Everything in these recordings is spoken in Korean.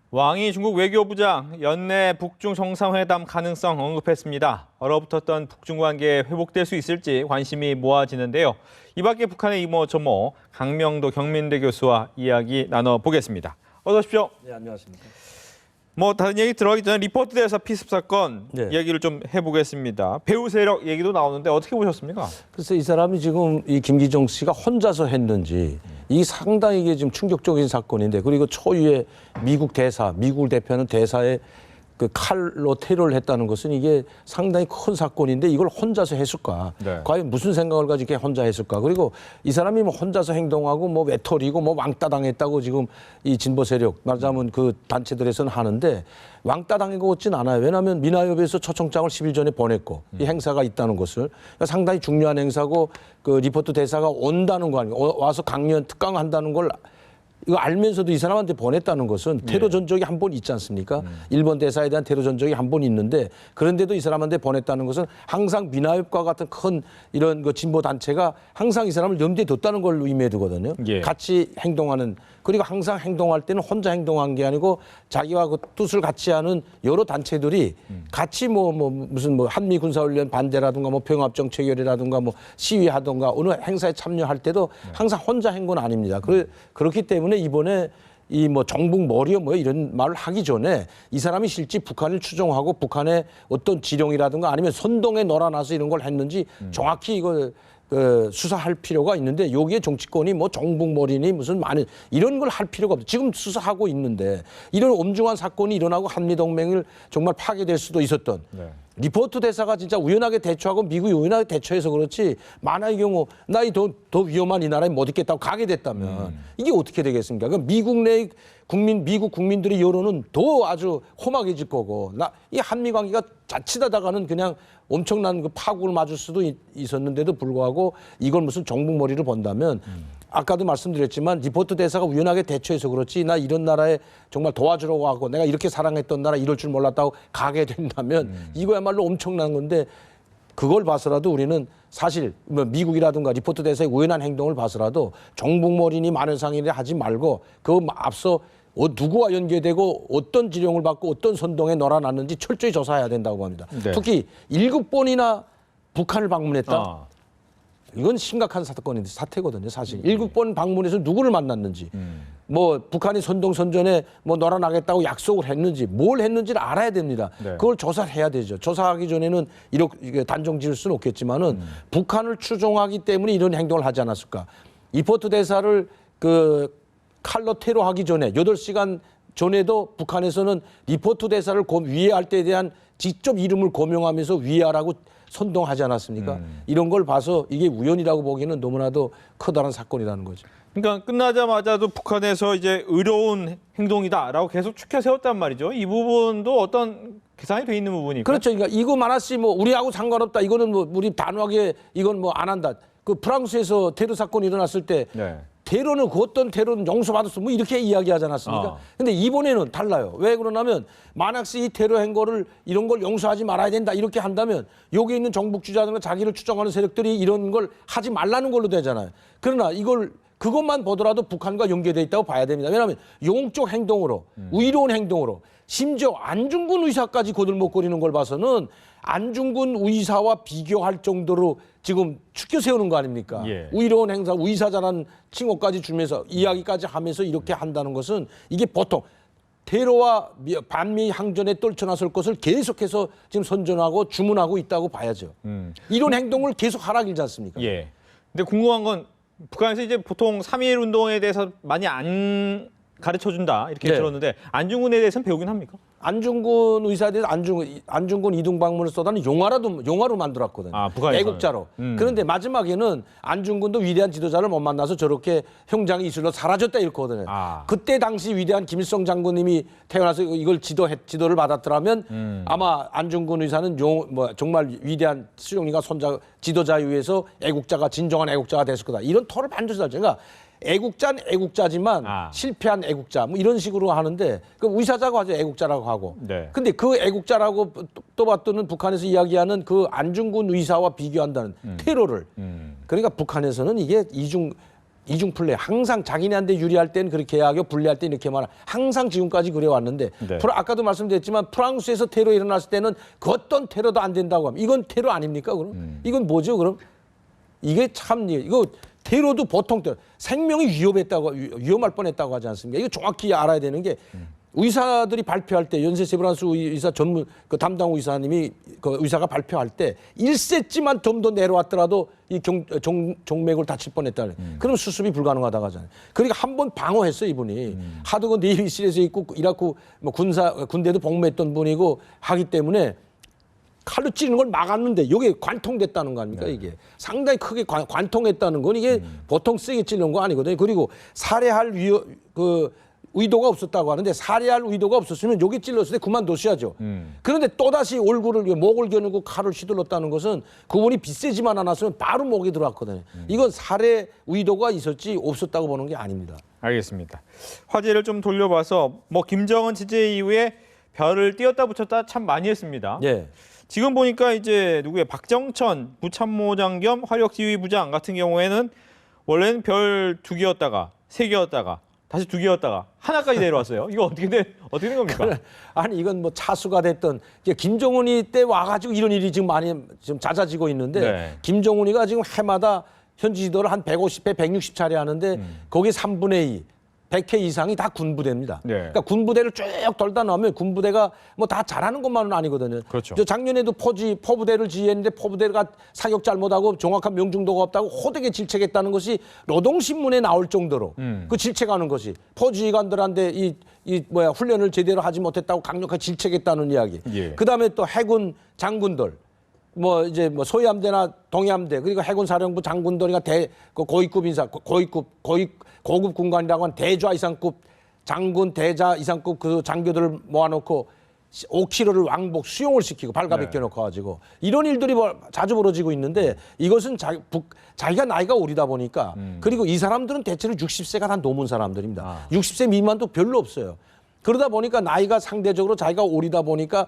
왕이 중국 외교부장 연내 북중 정상회담 가능성 언급했습니다. 얼어붙었던 북중 관계 회복될 수 있을지 관심이 모아지는데요. 이 밖에 북한의 이모저모 강명도 경민대 교수와 이야기 나눠보겠습니다. 어서 오십시오. 네, 안녕하십니까. 다른 얘기 들어가기 전에 리포트 대사 피습 사건 이야기를 좀 해보겠습니다. 배후 세력 얘기도 나오는데 어떻게 보셨습니까? 글쎄 이 사람이 지금 이 김기정 씨가 혼자서 했는지 이 상당히 이게 지금 충격적인 사건인데, 그리고 초유의 미국 대사, 미국을 대표하는 대사의 그 칼로 테러를 했다는 것은 이게 상당히 큰 사건인데 이걸 혼자서 했을까? 네. 과연 무슨 생각을 가지고 이렇게 혼자 했을까? 그리고 이 사람이 뭐 혼자서 행동하고 뭐 외톨이고 뭐 왕따 당했다고 지금 이 진보 세력 말하자면 그 단체들에서는 하는데, 왕따 당한 것 같진 않아요. 왜냐하면 미나협에서 초청장을 10일 전에 보냈고 이 행사가 있다는 것을, 그러니까 상당히 중요한 행사고 그 리포트 대사가 온다는 거 아니에요. 와서 강연 특강한다는 걸 이거 알면서도 이 사람한테 보냈다는 것은 테러 전적이 한 번 있지 않습니까? 일본 대사에 대한 테러 전적이 한 번 있는데, 그런데도 이 사람한테 보냈다는 것은 항상 미나협과 같은 큰 이런 그 진보 단체가 항상 이 사람을 염두에 뒀다는 걸 의미해 두거든요. 예. 같이 행동하는, 그리고 항상 행동할 때는 혼자 행동한 게 아니고 자기와 그 뜻을 같이 하는 여러 단체들이 같이 무슨 한미 군사훈련 반대라든가 뭐 병합정 체결이라든가 뭐 시위하든가 어느 행사에 참여할 때도 항상 혼자 한 건 아닙니다. 그렇기 때문에 이번에 이 뭐 정북 머리요 뭐 이런 말을 하기 전에 이 사람이 실제 북한을 추종하고 북한의 어떤 지령이라든가 아니면 선동에 놀아나서 이런 걸 했는지 정확히 이걸 수사할 필요가 있는데, 여기에 정치권이 뭐 정북머리니 무슨 많은 이런 걸 할 필요가 없죠. 지금 수사하고 있는데 이런 엄중한 사건이 일어나고 한미동맹을 정말 파괴될 수도 있었던 리포트 대사가 진짜 우연하게 대처하고 미국이 우연하게 대처해서 그렇지, 만약의 경우 나 이 더 위험한 이 나라에 못 있겠다고 가게 됐다면 이게 어떻게 되겠습니까? 그러니까 미국 내 미국 국민들의 여론은 더 아주 험악해질 거고, 이 한미 관계가 자칫하다가는 그냥 엄청난 그 파국을 맞을 수도 있었는데도 불구하고 이걸 무슨 정북머리를 본다면, 아까도 말씀드렸지만 리포트 대사가 우연하게 대처해서 그렇지, 나 이런 나라에 정말 도와주려고 하고 내가 이렇게 사랑했던 나라 이럴 줄 몰랐다고 가게 된다면 이거야말로 엄청난 건데, 그걸 봐서라도 우리는 사실 뭐 미국이라든가 리포트 대사의 우연한 행동을 봐서라도 정북머리니 마늘상이니 하지 말고 그 앞서 누구와 연계되고 어떤 지령을 받고 어떤 선동에 놀아났는지 철저히 조사해야 된다고 합니다. 네. 특히 7번이나 북한을 방문했다. 이건 심각한 사태거든요, 사실. 7번 방문해서 누구를 만났는지, 뭐 북한이 선동선전에 뭐 놀아나겠다고 약속을 했는지, 뭘 했는지를 알아야 됩니다. 네. 그걸 조사를 해야 되죠. 조사하기 전에는 이렇게 단정 지을 수는 없겠지만은 북한을 추종하기 때문에 이런 행동을 하지 않았을까. 리포트 대사를 그 칼로 테러하기 전에 8시간 전에도 북한에서는 리포트 대사를 위해할 때에 대한 직접 이름을 고명하면서 위해하라고 선동하지 않았습니까? 이런 걸 봐서 이게 우연이라고 보기에는 너무나도 커다란 사건이라는 거죠. 그러니까 끝나자마자도 북한에서 이제 의로운 행동이다라고 계속 추켜 세웠단 말이죠. 이 부분도 어떤 계산이 돼 있는 부분이니까. 그렇죠. 그러니까 이거 많았지 뭐 우리하고 상관없다. 이거는 뭐 우리 단호하게 이건 뭐 안 한다. 그 프랑스에서 테러 사건이 일어났을 때 테러는 그 어떤 테러는 용서받을 수 뭐 이렇게 이야기하지 않았습니까? 근데 이번에는 달라요. 왜 그러냐면 만약에 이 테러 행거를 이런 걸 용서하지 말아야 된다 이렇게 한다면 여기 있는 정북주자들과 자기를 추종하는 세력들이 이런 걸 하지 말라는 걸로 되잖아요. 그러나 그것만 보더라도 북한과 연계돼 있다고 봐야 됩니다. 왜냐하면 용적 행동으로, 의로운 행동으로, 심지어 안중근 의사까지 거들먹거리는 걸 봐서는 안중근 의사와 비교할 정도로 지금 추켜 세우는 거 아닙니까? 예. 의로운 행사, 의사자라는 칭호까지 주면서 이야기까지 하면서 이렇게 한다는 것은 이게 보통 테러와 반미 항전에 떨쳐나설 것을 계속해서 지금 선전하고 주문하고 있다고 봐야죠. 이런 행동을 계속 하라길지 않습니까? 예. 근데 궁금한 건 북한에서 이제 보통 3.1 운동에 대해서 많이 안 가르쳐준다 이렇게 들었는데 안중근에 대해서는 배우긴 합니까? 안중근 의사에 대해서 안중근 이동 방문을 쏟아는 영화로 만들었거든요. 북한에서는. 애국자로. 그런데 마지막에는 안중근도 위대한 지도자를 못 만나서 저렇게 형장이 이슬로 사라졌다 이랬거든요. 그때 당시 위대한 김일성 장군님이 태어나서 이걸 지도를 받았더라면 아마 안중근 의사는 정말 위대한 수령님과 지도자에 의해서 애국자가 진정한 애국자가 됐을 거다. 이런 토를 반드시 하죠. 그러니까 애국자는 애국자지만 실패한 애국자 뭐 이런 식으로 하는데, 그 의사자고 하죠. 애국자라고 하고. 근데 그 애국자라고 또 봤더니 북한에서 이야기하는 그 안중근 의사와 비교한다는 테러를. 그러니까 북한에서는 이게 이중 플레이 항상 자기네한테 유리할 땐 그렇게 하고 불리할 땐 이렇게 말하. 항상 지금까지 그래왔는데 네. 아까도 말씀드렸지만 프랑스에서 테러 일어났을 때는 그 어떤 테러도 안 된다고 하면 이건 테러 아닙니까? 그럼 이건 뭐죠? 그럼 이게 참 이거 테러도 보통 테러 생명이 위험할 뻔했다고 하지 않습니까? 이거 정확히 알아야 되는 게 의사들이 발표할 때 연세 세브란스 의사 전문 그 담당 의사님이 그 의사가 발표할 때 1cm만 좀 더 내려왔더라도 이 종맥을 다칠 뻔했다. 그럼 수습이 불가능하다고 하잖아요. 그러니까 한 번 방어했어요 이분이. 하도 그 내위실에서 있고 이라크 뭐 군대도 복무했던 분이고 하기 때문에 칼로 찌르는 걸 막았는데 여기에 관통됐다는 거 아닙니까? 이게 상당히 크게 관통했다는 건 이게 보통 세게 찌르는 거 아니거든요. 그리고 살해할 의도가 없었다고 하는데 살해할 의도가 없었으면 여기 찔렀을 때 그만두셔야죠. 그런데 또다시 목을 겨누고 칼을 휘둘렀다는 것은 그분이 빗세지만 않았으면 바로 목에 들어왔거든요. 이건 살해 의도가 있었지 없었다고 보는 게 아닙니다. 알겠습니다. 화제를 좀 돌려봐서 뭐 김정은 취재 이후에 별을 띄었다 붙였다 참 많이 했습니다. 예. 지금 보니까 이제 누구의 박정천 부참모장 겸 화력지휘부장 같은 경우에는 원래는 별 2개였다가 3개였다가 다시 2개였다가 하나까지 내려왔어요. 이거 어떻게 된 겁니까? 아니 이건 뭐 차수가 됐던 김정은이 때 와가지고 이런 일이 지금 많이 좀 잦아지고 있는데 네. 김정은이가 지금 해마다 현지 지도를 한 150회, 160차례 하는데 거기 3분의 2. 100회 이상이 다 군부대입니다. 네. 그러니까 군부대를 쭉 돌다 나오면 군부대가 뭐 다 잘하는 것만은 아니거든요. 그렇죠. 저 작년에도 포부대를 지휘했는데 포부대가 사격 잘못하고 정확한 명중도가 없다고 호되게 질책했다는 것이 노동신문에 나올 정도로 그 질책하는 것이 포지휘관들한테 훈련을 제대로 하지 못했다고 강력하게 질책했다는 이야기. 예. 그다음에 또 해군 장군들 뭐 소위함대나 동해함대 그리고 해군사령부 장군들이나 고위급 인사 고급 군관이라고 한 대좌 이상급 장군 대자 이상급 그 장교들을 모아놓고 5km를 왕복 수용을 시키고 발가벗겨놓고 가지고 이런 일들이 자주 벌어지고 있는데 이것은 자기가 나이가 어리다 보니까 그리고 이 사람들은 대체로 60세가 다 넘은 사람들입니다. 60세 미만도 별로 없어요. 그러다 보니까 나이가 상대적으로 자기가 어리다 보니까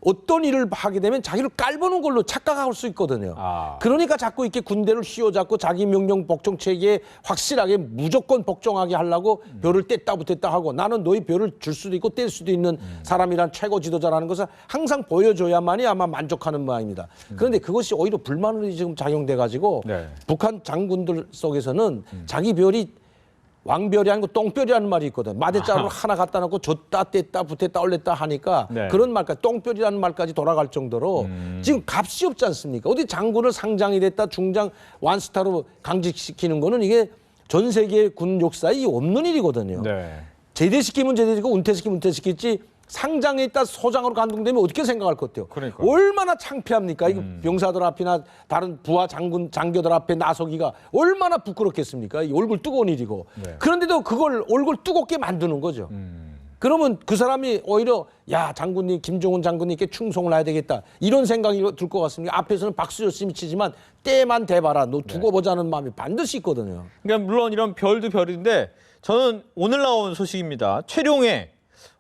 어떤 일을 하게 되면 자기를 깔보는 걸로 착각할 수 있거든요. 그러니까 자꾸 이렇게 군대를 휘어잡고 자기 명령 복종 체계에 확실하게 무조건 복종하게 하려고 별을 뗐다 붙였다 하고 나는 너희 별을 줄 수도 있고 뗄 수도 있는 사람이란 최고 지도자라는 것을 항상 보여줘야만이 아마 만족하는 모양입니다. 그런데 그것이 오히려 불만으로 지금 작용돼 가지고 네. 북한 북한 장군들 속에서는 자기 별이 왕별이 아니고 똥별이라는 말이 있거든. 마대자루를 하나 갖다 놓고 줬다 뗐다 붙였다 올렸다 하니까 네. 그런 말까지 똥별이라는 말까지 돌아갈 정도로 지금 값이 없지 않습니까? 어디 장군을 상장이 됐다 중장 완스타로 강직시키는 거는 이게 전 세계 군 역사에 없는 일이거든요. 네. 제대시키면 제대시키고 운퇴시키면 운퇴시키지 상장에 있다 소장으로 간동되면 어떻게 생각할 것 같아요? 그러니까요. 얼마나 창피합니까? 이거 병사들 앞이나 다른 부하 장교들 앞에 나서기가 얼마나 부끄럽겠습니까? 이 얼굴 뜨거운 일이고. 네. 그런데도 그걸 얼굴 뜨겁게 만드는 거죠. 그러면 그 사람이 오히려 야 장군님 김정은 장군님께 충성을 해야 되겠다 이런 생각이 들 것 같습니다. 앞에서는 박수 열심히 치지만 때만 대봐라 너 두고 보자는 마음이 반드시 있거든요. 그러니까 물론 이런 별도 별인데 저는 오늘 나온 소식입니다. 최룡해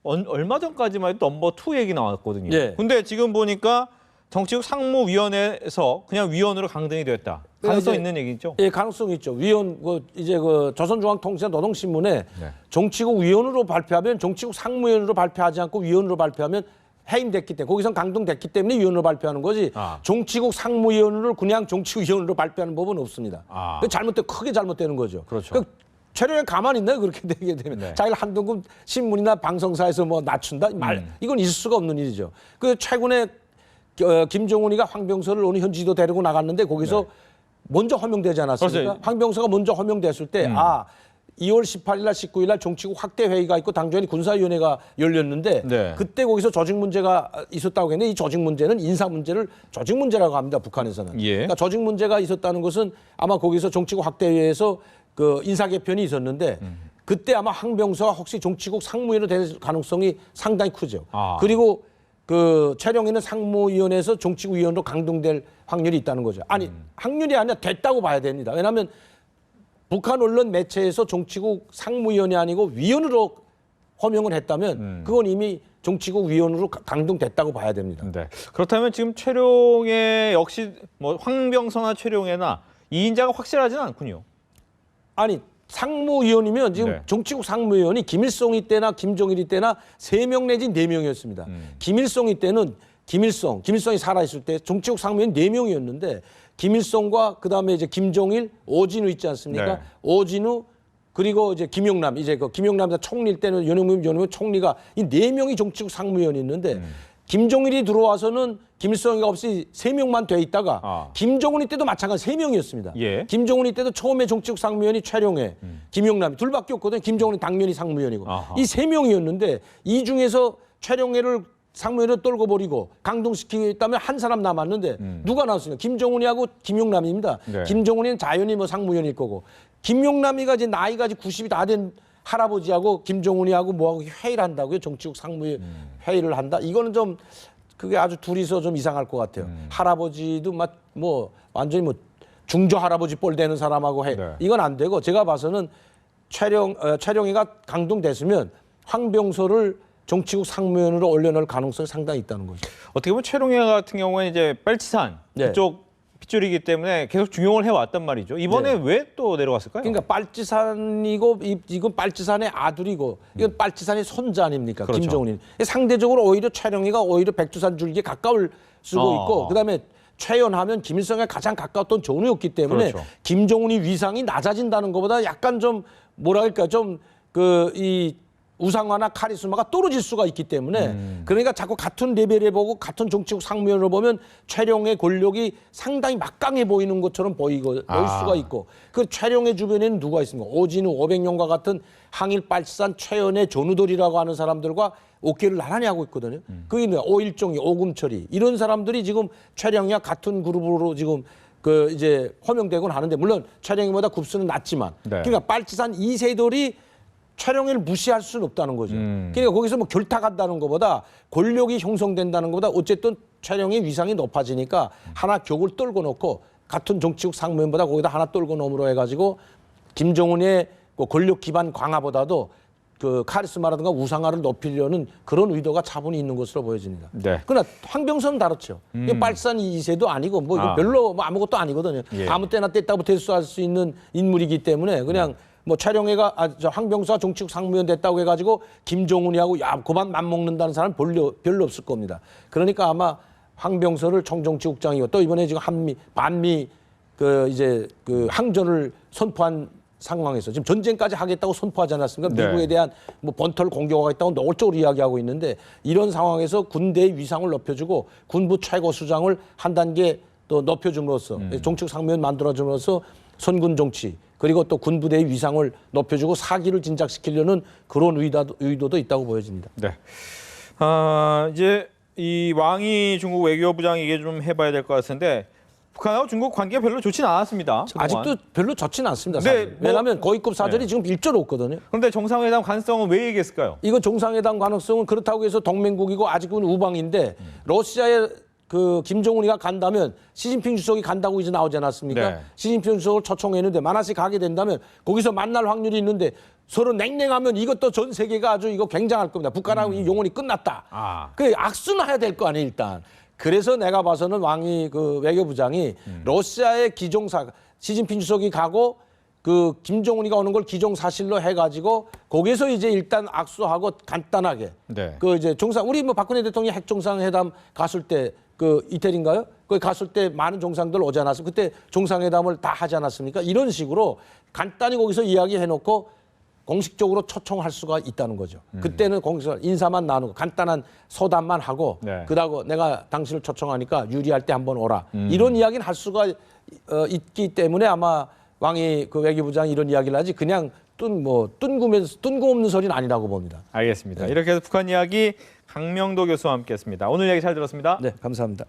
얼마 전까지만 해도 넘버 2 얘기 나왔거든요. 예. 근데 지금 보니까 정치국 상무위원회에서 그냥 위원으로 강등이 됐다. 가능성 있는 얘기죠? 예, 가능성 있죠. 위원 이제 조선중앙통신사 노동신문에 네. 정치국 위원으로 발표하면 정치국 상무위원으로 발표하지 않고 위원으로 발표하면 해임됐기 때문에 거기선 강등됐기 때문에 위원으로 발표하는 거지. 정치국 상무위원으로 그냥 정치위원으로 발표하는 법은 없습니다. 크게 잘못되는 거죠. 그렇죠. 최룡해 가만히 있나요? 그렇게 되게 되면 네. 자기를 한동금 신문이나 방송사에서 뭐 낮춘다 이건 있을 수가 없는 일이죠. 그 최근에 김정은이가 황병서를 어느 현지도 데리고 나갔는데 거기서 먼저 허명되지 않았습니까? 그렇죠. 황병서가 먼저 허명됐을 때 2월 18일 날 19일 날 정치국 확대 회의가 있고 당정이 군사위원회가 열렸는데 네. 그때 거기서 조직 문제가 있었다고 했는데 이 조직 문제는 인사 문제를 조직 문제라고 합니다. 북한에서는. 예. 그러니까 조직 문제가 있었다는 것은 아마 거기서 정치국 확대 회의에서 그 인사 개편이 있었는데 그때 아마 황병서가 혹시 정치국 상무위원으로 될 가능성이 상당히 크죠. 그리고 그 최룡해는 상무위원회에서 정치국 위원으로 강등될 확률이 있다는 거죠. 아니 확률이 아니라 됐다고 봐야 됩니다. 왜냐하면 북한 언론 매체에서 정치국 상무위원이 아니고 위원으로 허명을 했다면 그건 이미 정치국 위원으로 강등됐다고 봐야 됩니다. 네. 그렇다면 지금 최룡해 역시 뭐 황병서나 최룡해나 이 인자가 확실하지는 않군요. 아니 상무위원이면 지금 네. 정치국 상무위원이 김일성이 때나 김정일이 때나 3명 내지 4명이었습니다. 김일성이 때는 김일성이 살아있을 때 정치국 상무위원 4명이었는데 김일성과 그다음에 이제 김정일, 오진우 있지 않습니까? 네. 오진우 그리고 이제 김용남 이제 그 김용남 총리 때는 연용민 총리가 이 4명이 정치국 상무위원이 있는데 김정일이 들어와서는 김일성이가 없이 3명만 돼 있다가 김정은이 때도 마찬가지 3명이었습니다. 예. 김정은이 때도 처음에 정치국 상무위원이 최룡해, 김용남이 둘밖에 없거든요. 김정은이 당연히 상무위원이고 아하. 이 3명이었는데 이 중에서 최룡해를 상무위원을 떨고 버리고 강동시키겠다면 한 사람 남았는데 누가 나왔습니까? 김정은이하고 김용남입니다. 네. 김정은이는 자연히 뭐 상무위원일 거고 김용남이가 이제 나이가 이제 90이 다 된 할아버지하고 김정은이하고 뭐하고 회의를 한다고요? 정치국 상무위 회의를 한다? 이거는 좀 그게 아주 둘이서 좀 이상할 것 같아요. 할아버지도 막 뭐 완전히 뭐 중조 할아버지 뻘 되는 사람하고 해. 네. 이건 안 되고 제가 봐서는 최룡해가 강동됐으면 황병서를 정치국 상무위원으로 올려놓을 가능성이 상당히 있다는 거죠. 어떻게 보면 최룡해 같은 경우에는 이제 빨치산 네. 그쪽 핏줄이기 때문에 계속 중용을 해왔단 말이죠. 이번에 왜 또 내려갔을까요? 그러니까 빨치산이고 이건 빨치산의 아들이고 이건 빨치산의 손자 아닙니까? 그렇죠. 김정은이. 상대적으로 오히려 최룡해가 오히려 백두산 줄기에 가까울 수도 있고 그다음에 최연하면 김일성에 가장 가까웠던 전우였기 때문에 그렇죠. 김정은이 위상이 낮아진다는 것보다 약간 좀 뭐랄까 좀 그 이 우상화나 카리스마가 떨어질 수가 있기 때문에 그러니까 자꾸 같은 레벨에 보고 같은 정치국 상무위원으로 보면 최룡해 권력이 상당히 막강해 보이는 것처럼 보일 수가 있고 그 최룡해 주변에는 누가 있습니까? 오진우, 오백룡과 같은 항일 빨치산 최연해 전우돌이라고 하는 사람들과 어깨를 나란히 하고 있거든요. 그게 오일종이, 오금철이 이런 사람들이 지금 최룡해와 같은 그룹으로 지금 그 이제 호명되곤 하는데 물론 최룡해보다 굽수는 낮지만 네. 그러니까 빨치산 2세돌이 최룡해를 무시할 수는 없다는 거죠. 그러니까 거기서 뭐 결탁한다는 것보다 권력이 형성된다는 것보다 어쨌든 최룡해 위상이 높아지니까 하나 격을 떨고 놓고 같은 정치국 상무위원보다 거기다 하나 떨고 놓음으로 해가지고 김정은의 그 권력 기반 강화보다도 그 카리스마라든가 우상화를 높이려는 그런 의도가 차분히 있는 것으로 보여집니다. 네. 그러나 황병서는 다르죠. 이게 빨치산 2세도 아니고 뭐 이거 별로 뭐 아무것도 아니거든요. 예. 아무 때나 뗐다고 대수할 수 있는 인물이기 때문에 그냥 뭐 최룡해가 황병서가 정치국 상무위원 됐다고 해가지고 김정은이하고 야 그만 맘먹는다는 사람 별로 없을 겁니다. 그러니까 아마 황병서를 총정치국장이고 또 이번에 지금 반미 그 이제 그 항전을 선포한 상황에서 지금 전쟁까지 하겠다고 선포하지 않았습니까? 네. 미국에 대한 뭐 본토를 공격하겠다고 노골적으로 이야기하고 있는데 이런 상황에서 군대의 위상을 높여주고 군부 최고 수장을 한 단계 또 높여줌으로써 정치국 상무위원 만들어줌으로써 선군 정치 그리고 또 군부대의 위상을 높여주고 사기를 진작시키려는 그런 의도도 있다고 보여집니다. 네. 이제 이 왕이 중국 외교부장 얘기 좀 해봐야 될 것 같은데 북한하고 중국 관계가 별로 좋지는 않았습니다. 그동안. 아직도 별로 좋지는 않습니다. 네, 사실. 뭐- 왜냐하면 고위급 사절이 네. 지금 일조로 없거든요. 그런데 정상회담 가능성은 왜 얘기했을까요? 이거 정상회담 가능성은 그렇다고 해서 동맹국이고 아직은 우방인데 러시아에 그 김정은이가 간다면 시진핑 주석이 간다고 이제 나오지 않았습니까? 네. 시진핑 주석을 초청했는데 만화시 가게 된다면 거기서 만날 확률이 있는데 서로 냉랭하면 이것도 전 세계가 아주 이거 굉장할 겁니다. 북한하고 이 용언이 끝났다. 그 악수는 해야 될 거 아니에요 일단. 그래서 내가 봐서는 왕이 그 외교부장이 러시아의 기종사 시진핑 주석이 가고 그 김정은이가 오는 걸 기종사실로 해가지고 거기서 이제 일단 악수하고 간단하게 네. 그 이제 우리 뭐 박근혜 대통령이 핵 정상회담 갔을 때 그 이태리인가요? 거기 갔을 때 많은 정상들 오지 않았어요? 그때 정상회담을 다 하지 않았습니까? 이런 식으로 간단히 거기서 이야기해놓고 공식적으로 초청할 수가 있다는 거죠. 그때는 공식 인사만 나누고 간단한 소담만 하고 네. 그러고 내가 당신을 초청하니까 유리할 때 한번 오라. 이런 이야기는 할 수가 있기 때문에 아마 왕이 그 외교부장이 이런 이야기를 하지 그냥 뜬금없는 소리는 아니라고 봅니다. 알겠습니다. 이렇게 해서 북한 이야기 강명도 교수와 함께했습니다. 오늘 이야기 잘 들었습니다. 네, 감사합니다.